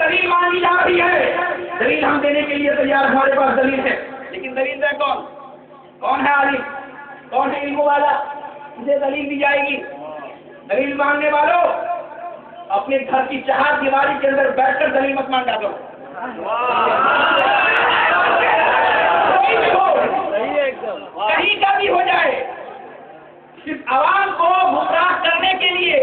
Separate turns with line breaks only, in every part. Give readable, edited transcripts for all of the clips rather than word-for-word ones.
دلیل مانگی جا رہی ہے، دلیل ہم دینے کے لیے تیار، ہمارے پاس دلیل ہے، لیکن دلیل ہے کون ہے عالم، کون ہے علم والا، اسے دلیل دی جائے گی۔ دلیل مانگنے والوں اپنے گھر کی چہار دیواری کے اندر بیٹھ کر دلیل مت مانگا کرو، کہیں کا بھی ہو جائے، صرف عوام کو گمراہ کرنے کے لیے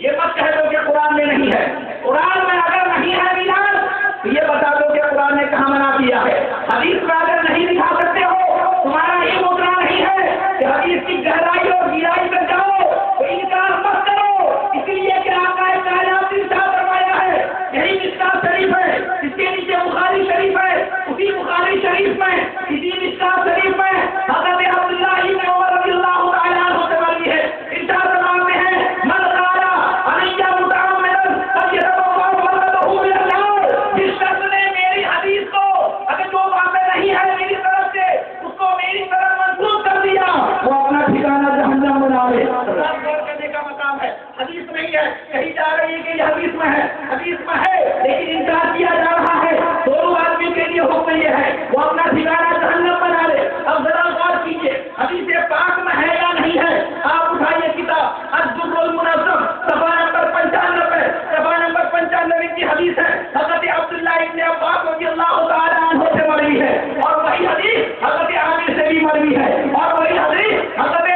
یہ مت کہہ دو کہ قرآن میں نہیں ہے، قرآن میں اگر نہیں ہے میلاد تو یہ بتا دو کہ قرآن نے کہاں منع کیا ہے، حدیث میں اگر نہیں دکھا سکتے ہو، تمہارا یہ اتنا نہیں ہے کہ حدیث کی گہرائی اور گہرائی میں جاؤ تو انکار مت کرو، اس لیے کہ آقا کائنات نے ارشاد فرمایا ہے، یہی مشکوٰۃ شریف ہے، اس کے نیچے بخاری شریف ہے، اسی بخاری شریف میں اسی مشکوٰۃ شریف میں حضرت عبداللہ ابن عمر رضی اللہ تعالیٰ عنہ سے مروی ہے، ارشاد فرماتے ہیں من قال علیہ متعمدا فجرب اللہ ولدہ من النار، جس شخص نے میری حدیث کو اگر جو باتیں نہیں ہے میری طرف سے اس کو میری طرف منسوخ کر دیا وہ اپنا ٹھکانہ جہنم بنا لے۔ غور کرنے کا مقام ہے، حدیث نہیں ہے، کہی جا رہی ہے کہ یہ حدیث میں ہے، حدیث میں ہے لیکن انکار کیا جا رہا ہے، دونوں آدمی کے لیے حکم یہ ہے وہ اپنا ٹھکانہ جہنم بنا لے۔ اب ذرا غور کیجیے حدیث پاک میں ہے یا نہیں ہے، آپ اٹھائیے کتاب الدر المنظم صفحہ نمبر 95، صفحہ نمبر 95 کی حدیث ہے، حضرت عبداللہ ابن عباس رضی اللہ تعالیٰ عنہ سے مروی ہے، اور وہی حدیث حضرت عامر سے بھی مروی ہے، اور وہی حدیث حضرت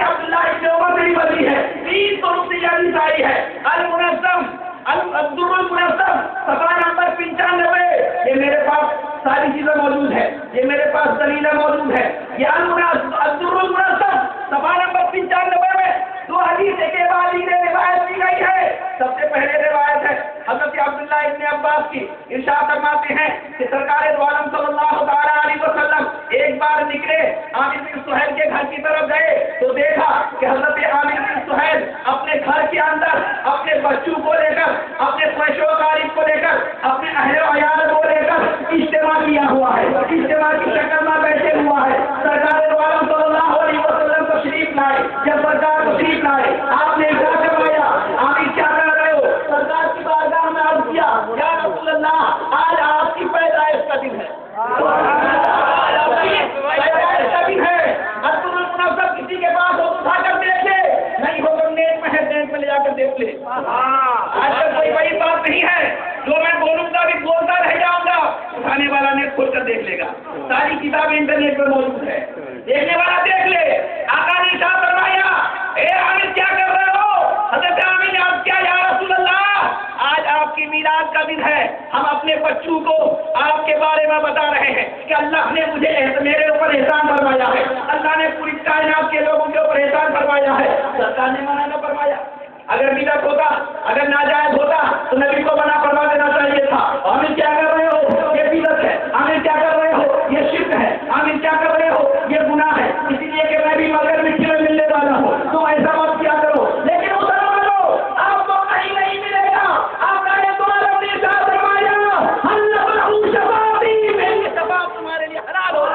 عبداللہ ابن عمر سے بھی مروی ہے، 3 طرق سے یہ حدیث آئی ہے۔ المنظم الدر المنظم صفحہ نمبر 95، یہ میرے پاس ساری چیزیں موجود ہیں، یہ میرے پاس دلیلیں موجود ہیں، یہ الدر المنظم صفحہ نمبر 95 میں 2 حدیث ایک بعد ایک روایت کی گئی ہے۔ سب سے پہلے روایت ہے حضرت عبداللہ ابن عباس کی، ارشاد فرماتے ہیں کہ سرکار دو عالم صلی اللہ تعالیٰ علیہ وسلم ایک بار نکلے، عامر بن سہیل کے گھر کی طرف گئے تو دیکھا کہ حضرت عامر بن سہیل اپنے گھر کے اندر اپنے بچوں کو لے کر، اپنے خواہش و تعریف کو لے کر، اپنے اہل و عیال کو لے کر اجتماع کیا ہوا ہے، اجتماع کی شکل میں بیٹھے ہوا ہے۔ سرکار دو عالم صلی اللہ علیہ وسلم تشریف لائے، جب سرکار تشریف لائے آپ نے کیا کروایا، عامر کیا کر رہے ہو، سرکار کی بارگاہ میں عرض کیا یا رسول اللہ آج آپ کی پیدائش کا دن ہے، پیدائش کا دن ہے، کسی کے پاس ہو اٹھا کر دیکھے، نہیں ہو کر نیٹ میں ہے، نیٹ میں لے جا کر دیکھ لے۔ آج کل کوئی بڑی بات نہیں ہے، جو میں بولوں گا بھی بولتا رہ جاؤں گا، اٹھانے والا نیٹ کھول کر دیکھ لے گا، ساری کتابیں انٹرنیٹ پر موجود ہے، دیکھنے والا دیکھ لے۔ آقا نے ارشاد فرمایا اے عامر کیا کر رہے ہو، حضرت عامر نے عرض کیا یا رسول اللہ آج آپ کی میلاد کا دن ہے، ہم اپنے بچوں کو آپ کے بارے میں بتا رہے ہیں کہ اللہ نے مجھے میرے اوپر احسان فرمایا ہے، اللہ نے پوری کائنات کے لوگوں کے اوپر احسان فرمایا ہے، سرکار نے منع نہ فرمایا۔ اگر بدعت ہوتا، اگر ناجائز ہوتا تو نبی کو منع فرما دینا چاہیے تھا۔ عامر کیا کر رہے ہو، یہ بدعت ہے، عامر کیا کر رہے ہو، یہ شرک ہے، عامر کیا کر رہے ہو، یہ گناہ ہے، اسی لیے کہ میں بھی مگر مٹی میں ملنے والا ہوں، تو ایسا مت کیا کرو، لیکن مسلمانوں آپ کو کہیں نہیں ملے گا، آپ کا یہ تمہارا اپنے ساتھ فرمایا اللہ بلہو شفاعتی، میری شفاعت تمہارے لیے حلال ہو۔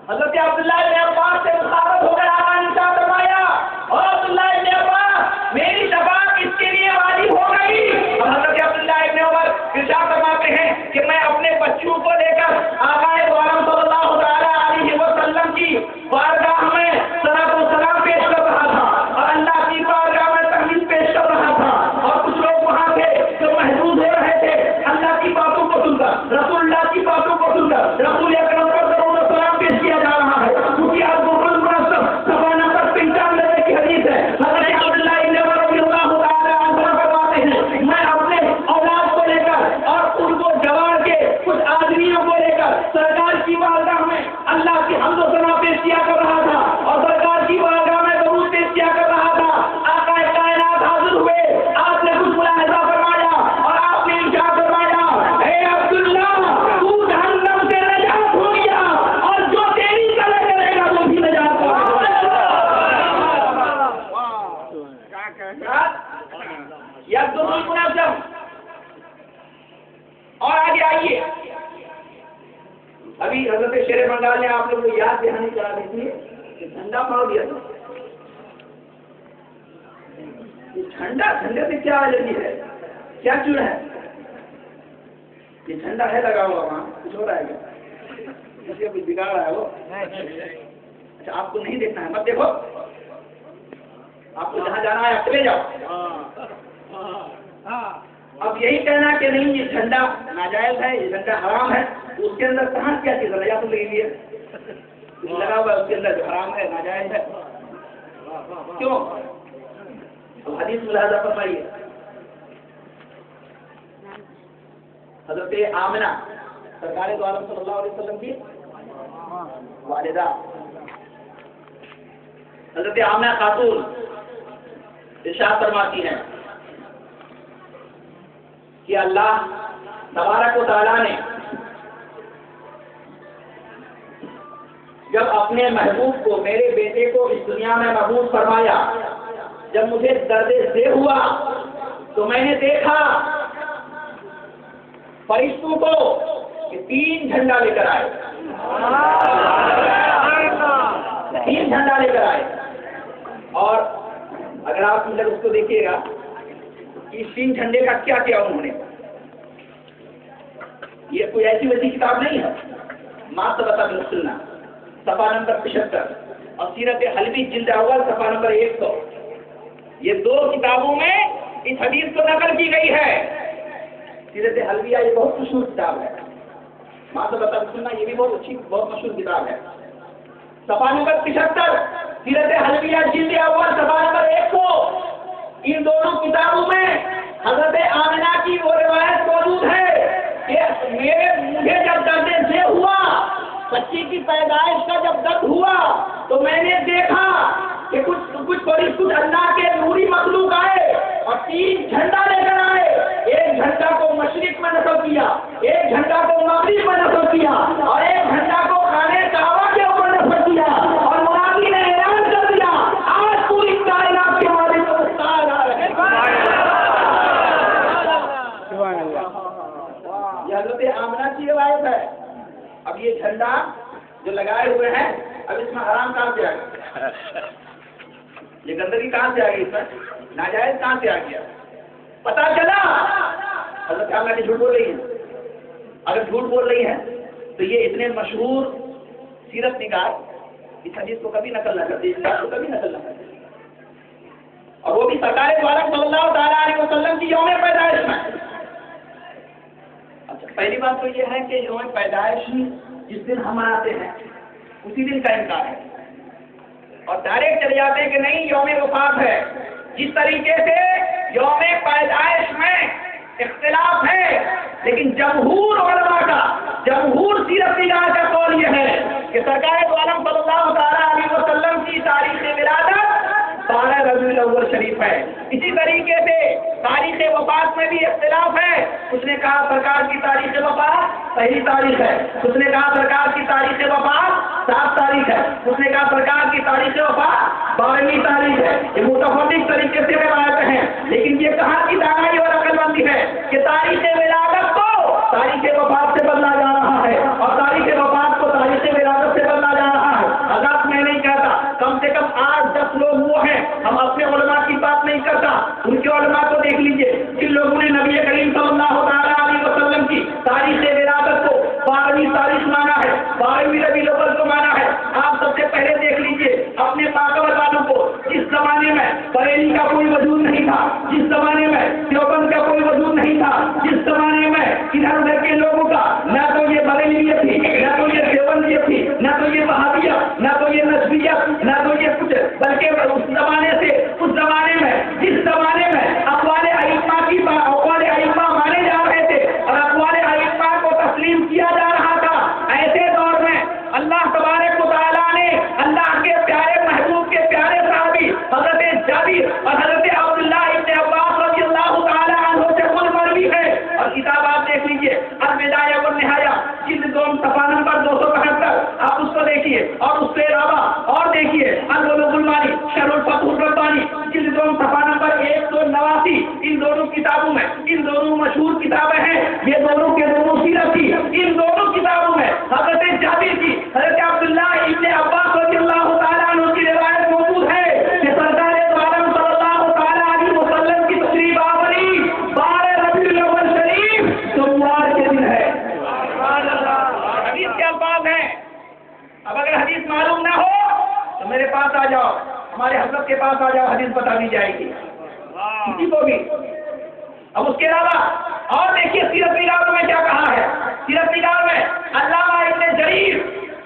حضرت عبداللہ ابن عباس سے مخاطب ہو کر آقا نے ارشاد فرمایا اور عبداللہ ابن عباس میری شفاعت اس کے لیے واجب ہو گئی۔ اور حضرت عبداللہ ابن عمر ارشاد فرماتے ہیں کہ میں اپنے بچوں کو لے کر آقا دو عالم صلی اللہ تعالیٰ علیہ وسلم کی بارگاہ میں صلاۃ و سلام پیش کر رہا تھا اور اللہ کی بارگاہ میں تحمیل پیش کر رہا تھا، اور کچھ لوگ وہاں تھے جو محظوظ ہو رہے تھے اللہ کی باتوں کو سن کر، رسول اللہ کی باتوں کو سن کر، رسول اکرم پر درود و سلام پیش کیا جا رہا ہے، ابھی حضرت شیر بنگال نے آپ لوگ کو یاد دہانی کرا دی تھی کہ جھنڈا پھاڑ دیا تھا. جھنڈا، جھنڈے سے کیا الرجی ہے، کیا چڑ ہے؟ یہ جھنڈا ہے لگا ہوا وہاں، کچھ ہو رہا ہے کیا؟ کسی کا کچھ بگاڑ رہا ہے وہ؟ اچھا آپ کو نہیں دیکھنا ہے، مت دیکھو. آپ کو جہاں جانا ہے آپ چلے جاؤ. اب یہی کہنا کہ نہیں یہ جھنڈا ناجائز ہے، یہ جھنڈا حرام ہے، اس کے اندر کہاں کیا چیز ہے؟ یا تو لے لیے لگا ہوا ہے اس کے اندر جو حرام ہے، ناجائز ہے. کیوں؟ تو حدیث ملاحظہ فرمائیے. حضرت آمنہ سرکار دو عالم صلی اللہ علیہ وسلم کی والدہ حضرت آمنہ خاتون ارشاد فرماتی ہیں کہ اللہ تبارک و تعالیٰ نے جب اپنے محبوب کو، میرے بیٹے کو اس دنیا میں مبعوث فرمایا، جب مجھے درد دے ہوا تو میں نے دیکھا فرشتوں کو کہ 3 جھنڈا لے کر آئے، 3 جھنڈا لے کر آئے. اور اگر آپ اس کو دیکھیے گا کہ 3 جھنڈے کا کیا کیا انہوں نے، یہ کوئی ایسی ویسی کتاب نہیں ہے. ما ثبت من السنہ صفحہ نمبر 75 اور سیرت حلبی جلد اول صفحہ نمبر 100. یہ 2 کتابوں میں اس حدیث کو نقل کی گئی ہے. سیرت حلبیہ یہ بہت مشہور کتاب ہے. ما ثبت من السنہ یہ بھی بہت اچھی، بہت مشہور کتاب ہے. صفحہ نمبر 75 سیرت حلبیہ جلد اول صفحہ نمبر 100. ان دونوں کتابوں میں حضرت آمنہ کی وہ روایت موجود ہے کہ مجھے جب درد سے ہوا، بچی کی پیدائش کا جب درد ہوا تو میں نے دیکھا کہ کچھ اللہ کے نوری مخلوق آئے اور 3 جھنڈا لے کر آئے. ایک جھنڈا کو مشرق میں نصب کیا، ایک جھنڈا کو مغرب میں نصب کیا اور ایک جھنڈا کو خانے کعبہ کے اوپر نصب کیا. اور منادی نے اعلان کر دیا آج پوری کائنات کے مالک کو مختار آ رہے ہیں. یہ حضرت آمنہ کی روایت ہے. اب یہ جھنڈا جو لگائے ہوئے ہیں، اب اس میں حرام کہاں سے آ گیا؟ یہ گندگی کہاں سے آ گئی؟ اس میں ناجائز کہاں سے آ گیا؟ پتا چلا حضرت آمنہ کی جھوٹ بول رہی ہے. اگر جھوٹ بول رہی ہے تو یہ اتنے مشہور سیرت نگار اس حدیث کو کبھی نقل نہ کرتے، اس بات کو کبھی نقل نہ کرتے، اور وہ بھی سرکار دو عالم صلی اللہ تعالیٰ علیہ وسلم کی یوم پیدائش میں. اچھا، پہلی بات تو یہ ہے کہ یوم پیدائش جس دن ہم مناتے ہیں اسی دن کا انکار ہے، اور ڈائریکٹ چلے جاتے ہیں کہ نہیں یوم وفات ہے. جس طریقے سے یوم پیدائش میں اختلاف ہے، لیکن جمہور علماء کا، جمہور سیرت نگار کا قول یہ ہے کہ سرکار دو عالم صلی اللہ تعالیٰ علیہ وسلم کی تاریخ ولادت 12 ربیع الاول شریف ہے. اسی طریقے سے تاریخ وفات میں بھی اختلاف ہے. اس نے کہا سرکار کی تاریخ وفات 1 تاریخ ہے، اس نے کہا سرکار کی تاریخ وفات 7 تاریخ ہے، اس نے کہا سرکار کی تاریخ وفات 12ویں تاریخ ہے. یہ متفرق طریقے سے روایتیں ہیں، لیکن یہ کہاں کی دانائی اور عقل مندی ہے کہ تاریخ ولادت کو تاریخ وفات سے بدلا جا رہا ہے اور تاریخ وفات کو تاریخ ولادت سے بدلا جا رہا ہے. حضرات میں نہیں کہتا، کم سے کم 8-10 لوگ وہ ہیں، ہم اپنے علماء کی بات نہیں کرتا، ان کے علماء کو دیکھ لیجئے جن لوگوں نے نبی کریم صلی اللہ تعالیٰ علیہ وسلم کی تاریخ ولادت کو 12ویں تاریخ مانا ہے، 12ویں ربیع الاول کو مانا ہے. آپ سب سے پہلے دیکھ لیجئے اپنے ماقبل والوں کو. جس زمانے میں بریلی کا کوئی وجود نہیں تھا، جس زمانے میں دیوبند کا کوئی وجود نہیں تھا، جس زمانے میں ادھر ادھر کے لوگوں کا نہ تو یہ بریلیت تھی، نہ تو یہ دیوبندیت تھی، نہ تو یہ وہابیہ، نہ تو یہ نسبیت، نہ تو یہ کچھ، بلکہ اس زمانے سے اس زمانے میں جس زمانے میں اقوال ائمہ مانے جا رہے تھے اور اقوال ائمہ کو تسلیم کیا جا رہا تھا، ایسے دور میں اللہ تبارک و تعالیٰ نے اللہ کے پیارے محبوب کے پیارے صحابی حضرت جابر اور حضرت عبداللہ ابن عباس رضی اللہ تعالیٰ عنہ سے خود مروی ہے. اور کتاب آپ دیکھ لیجئے البدایہ والنہایہ جلد 2 صفحہ نمبر 275، آپ اس کو دیکھیے اور اس سے علاوہ اور دیکھیے البلوغ المانی شرح الفتح الربانی جلد 2 صفحہ نمبر 189. ان دونوں کتابوں میں، ان دونوں مشہور کتابیں ہیں، یہ دونوں کے دونوں سیرت تھی. ان دونوں کتابوں میں حضرت حدیث معلوم نہ ہو تو میرے پاس آ جاؤ، ہمارے حضرت کے پاس آ جاؤ، حدیث بتا دی جائے گی کسی کو بھی۔ اب اس کے علاوہ اور دیکھیے سیرت نگار میں کیا کہا ہے۔ سیرت نگار میں علامہ ابن جریر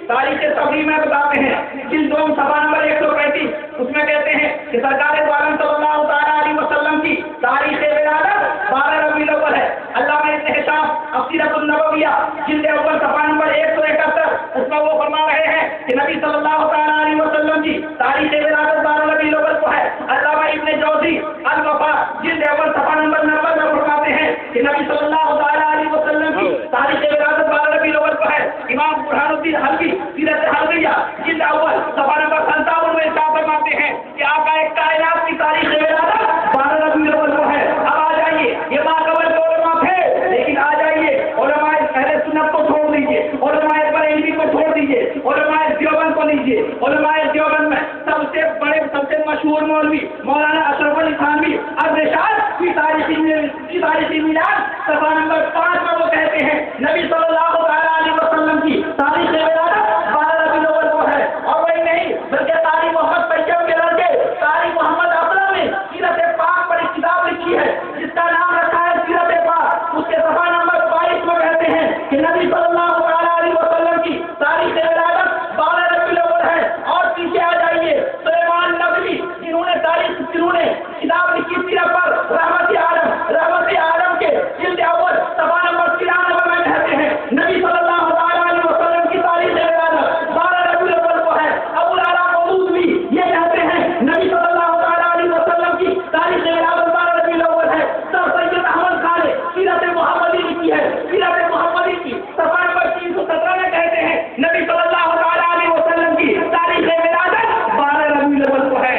تاریخ صغیر میں بتاتے ہیں، جلد دوم صفحہ نمبر 135، اس میں کہتے ہیں کہ سرکار دو عالم صلی اللہ تعالیٰ علیہ وسلم کی تاریخ ولادت 12 ربیع الاول ہے۔ علامہ ابن ہشام السیرۃ النبویہ جلد اول صفحہ نمبر 171، اس میں وہ فرما رہے ہیں کہ نبی صلی اللہ تعالیٰ علیہ وسلم کی تاریخ ولادت 12 ربیع الاول کو ہے۔ علامہ ابن جوزی الوفا جلد اول صفحہ نمبر 90 میں فرماتے ہیں کہ نبی صلی اللہ تعالیٰ علیہ وسلم کی تاریخ ولادت 12 ربیع الاول کو ہے۔ امام برہان الدین حلبی سیرت حلبیہ جلد اول صفحہ نمبر 57 میں ارشاد فرماتے ہیں کہ آقا کائنات کی تاریخ ولادت 12 ربیع الاول کو ہے۔ اب آ جائیے، یہ ماقبل کے علماء تھے، لیکن آ جائیے علماء اہل سنت کو چھوڑ دیجیے، علماء بریلوی کو چھوڑ دیجیے، علماء دیوبند کو لیجیے۔ علماء دیوبند میں سب سے بڑے سب سے مشہور مولوی مولانا اشرف علی تھانوی الرشاد کی تاریخی میلاد صفحہ نمبر 5 میں وہ کہتے ہیں نبی صلی اللہ تعالیٰ علیہ وسلم کی تاریخ ولادت 12 ربیع الاول کو ہے۔ اور وہی نہیں بلکہ قاری محمد طیب کے لڑکے قاری محمد اسلم نے سیرت پاک پر ایک کتاب لکھی ہے جس کا نام رکھا ہے سیرت پاک۔ اس کے صفحہ نمبر 22 میں کہتے ہیں کہ نبی صلی اللہ تعالیٰ علیہ وسلم کی تاریخ ولادت 12 ربیع الاول ہے۔ اور پیچھے آ جائیے، سلیمان نبوی جنہوں نے کتاب لکھی سیرت پر، رحمت عالم کے جلد اول صفحہ نمبر 93 میں کہتے ہیں نبی صلی اللہ تعالیٰ علیہ وسلم کی تاریخ ولادت 12 ربیع الاول کو ہے۔ ابو العلا مودود بھی یہ کہتے ہیں نبی صلی اللہ تعالیٰ علیہ وسلم کی تاریخ ولادت 12 ربیع الاول ہے۔ سر سید احمد خان نے سیرت محمدی لکھی ہے، سیرت محمدی کی صفحہ نمبر 317 میں کہتے ہیں نبی صلی اللہ تعالیٰ علیہ وسلم کی تاریخ ولادت 12 ربیع الاول کو ہے۔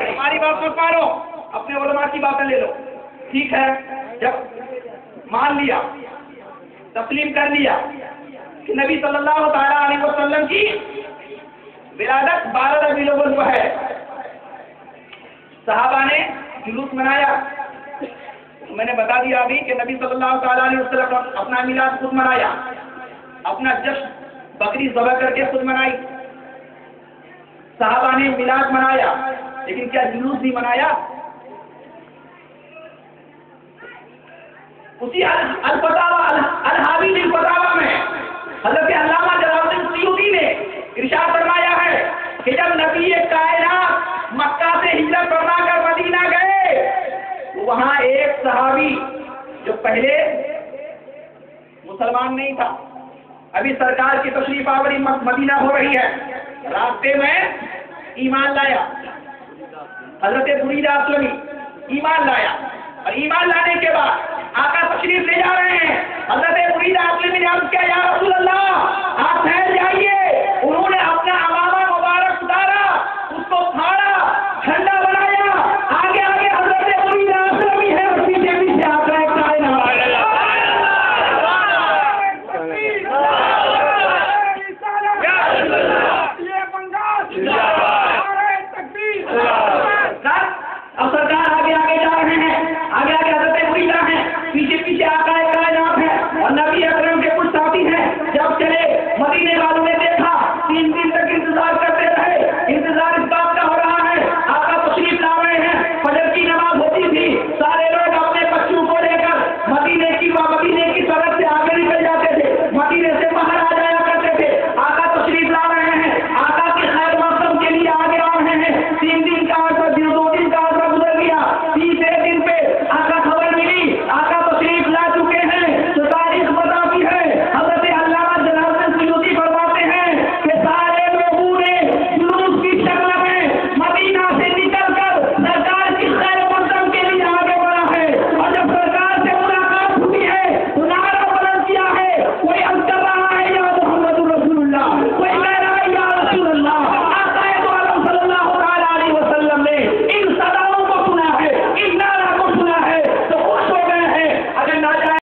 ہماری بات مت مانو، اپنے علماء کی باتیں لے لو، ٹھیک ہے؟ جب مان لیا، تسلیم کر لیا کہ نبی صلی اللہ تعالیٰ علیہ وسلم کی ولادت 12 ربیع الاول کو ہے، صحابہ نے جلوس منایا، میں نے بتا دیا ابھی کہ نبی صلی اللہ تعالیٰ علیہ وسلم اپنا میلاد خود منایا، اپنا جشن بکری ذبح کر کے خود منائی۔ صحابہ نے میلاد منایا، لیکن کیا جلوس نہیں منایا؟ اسی الحاوی للفتاوی میں حضرت علامہ جلال الدین سیوطی نے ارشاد فرمایا ہے کہ جب نبی کائنات مکہ سے ہجرت فرما کر مدینہ گئے تو وہاں ایک صحابی جو پہلے مسلمان نہیں تھا، ابھی سرکار کی تشریف آوری مدینہ ہو رہی ہے، راستے میں ایمان لایا، حضرت برید اسلمی ایمان لایا، اور ایمان لانے کے بعد آقا تشریف لے جا رہے ہیں، حضرت برید اسلمی نے